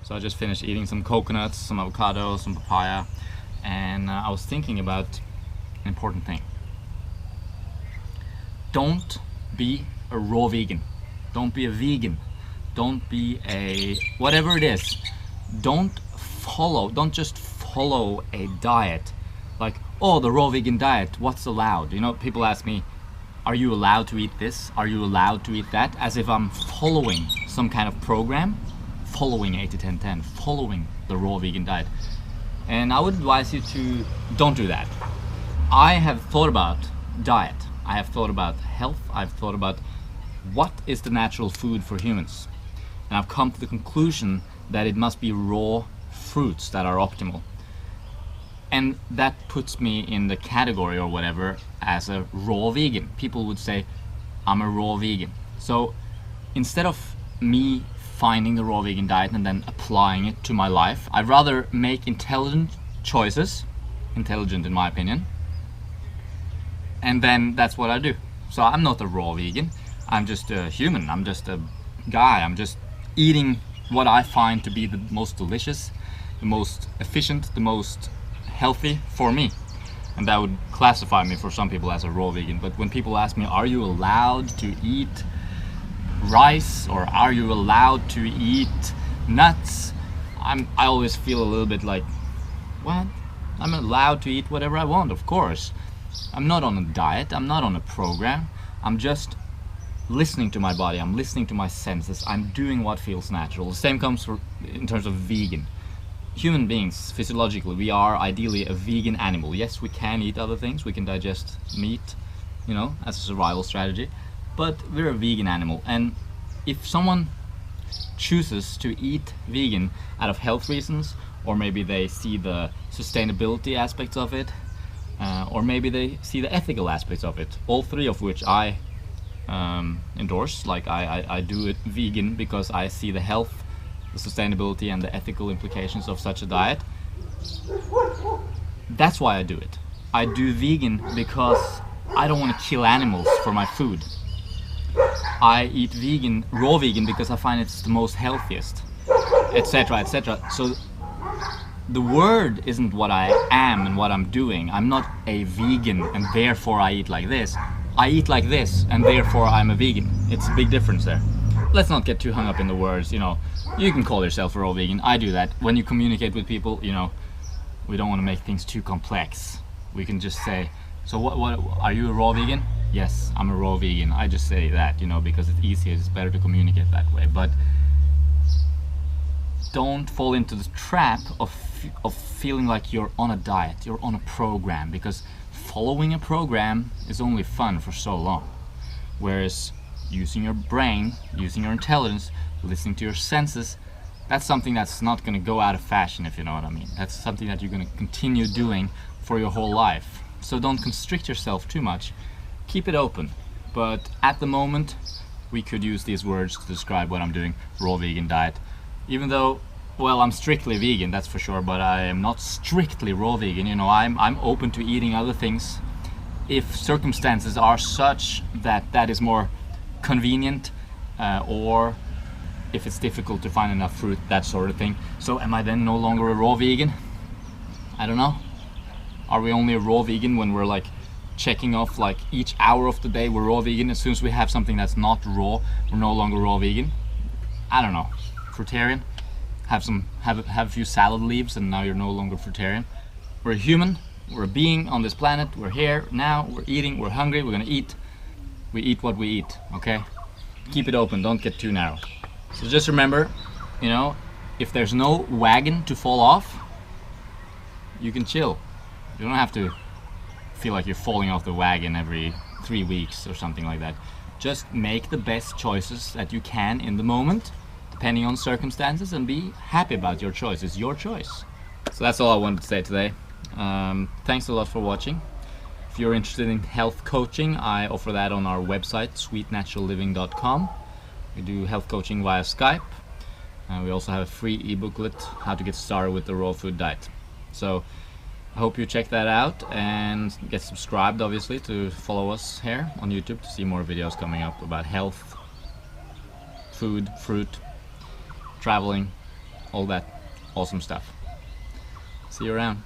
So I just finished eating some coconuts, some avocado, some papaya, and I was thinking about an important thing. Don't be a raw vegan. Don't be a vegan. Don't be a whatever it is. Don't just follow a diet like, oh, the raw vegan diet, what's allowed? You know, people ask me, are you allowed to eat this? Are you allowed to eat that? As if I'm following some kind of program, following 80-10-10, following the raw vegan diet. And I would advise you to don't do that. I have thought about diet. I have thought about health. I've thought about what is the natural food for humans. And I've come to the conclusion that it must be raw fruits that are optimal. And that puts me in the category or whatever as a raw vegan. People would say, I'm a raw vegan. So instead of me finding the raw vegan diet and then applying it to my life, I'd rather make intelligent choices, intelligent in my opinion, and then that's what I do. So I'm not a raw vegan, I'm just a human, I'm just a guy, I'm just eating what I find to be the most delicious, the most efficient, the most healthy for me. And that would classify me for some people as a raw vegan. But when people ask me, are you allowed to eat rice or are you allowed to eat nuts, I always feel a little bit like, what? I'm allowed to eat whatever I want, of course. I'm not on a diet, I'm not on a program, I'm just listening to my body, I'm listening to my senses, I'm doing what feels natural. The same comes in terms of vegan. Human beings, physiologically, we are ideally a vegan animal. Yes, we can eat other things, we can digest meat, you know, as a survival strategy, but we're a vegan animal. And if someone chooses to eat vegan out of health reasons, or maybe they see the sustainability aspects of it, or maybe they see the ethical aspects of it, all three of which I endorse. Like I do it vegan because I see the health, the sustainability and the ethical implications of such a diet. That's why I do it. I do vegan because I don't want to kill animals for my food. I eat vegan, raw vegan, because I find it's the most healthiest, etc., etc. So the word isn't what I am and what I'm doing. I'm not a vegan and therefore I eat like this. I eat like this and therefore I'm a vegan. It's a big difference there. Let's not get too hung up in the words, you know. You can call yourself a raw vegan. I do that. When you communicate with people, you know, we don't want to make things too complex. We can just say, so what are you a raw vegan? Yes, I'm a raw vegan. I just say that, you know, because it's easier, it's better to communicate that way. But don't fall into the trap of feeling like you're on a diet, you're on a program, because following a program is only fun for so long. Whereas using your brain, using your intelligence, listening to your senses, that's something that's not going to go out of fashion, if you know what I mean. That's something that you're going to continue doing for your whole life. So don't constrict yourself too much. Keep it open. But at the moment, we could use these words to describe what I'm doing, raw vegan diet. Even though, well, I'm strictly vegan, that's for sure, but I am not strictly raw vegan. You know, I'm open to eating other things if circumstances are such that that is more convenient, or if it's difficult to find enough fruit, that sort of thing. So am I then no longer a raw vegan? I don't know. Are we only a raw vegan when we're like checking off like each hour of the day we're raw vegan? As soon as we have something that's not raw, we're no longer raw vegan? I don't know. Fruitarian? Have a few salad leaves and now you're no longer fruitarian. We're a human, we're a being on this planet, we're here now, we're eating, we're hungry, we're gonna eat. We eat what we eat, okay? Keep it open, don't get too narrow. So just remember, you know, if there's no wagon to fall off, you can chill. You don't have to feel like you're falling off the wagon every 3 weeks or something like that. Just make the best choices that you can in the moment, depending on circumstances, and be happy about your choice. It's your choice. So that's all I wanted to say today. Thanks a lot for watching. If you're interested in health coaching, I offer that on our website, sweetnaturalliving.com. We do health coaching via Skype. We also have a free ebooklet, How to Get Started with the Raw Food Diet. So I hope you check that out and get subscribed, obviously, to follow us here on YouTube to see more videos coming up about health, food, fruit, traveling, all that awesome stuff. See you around.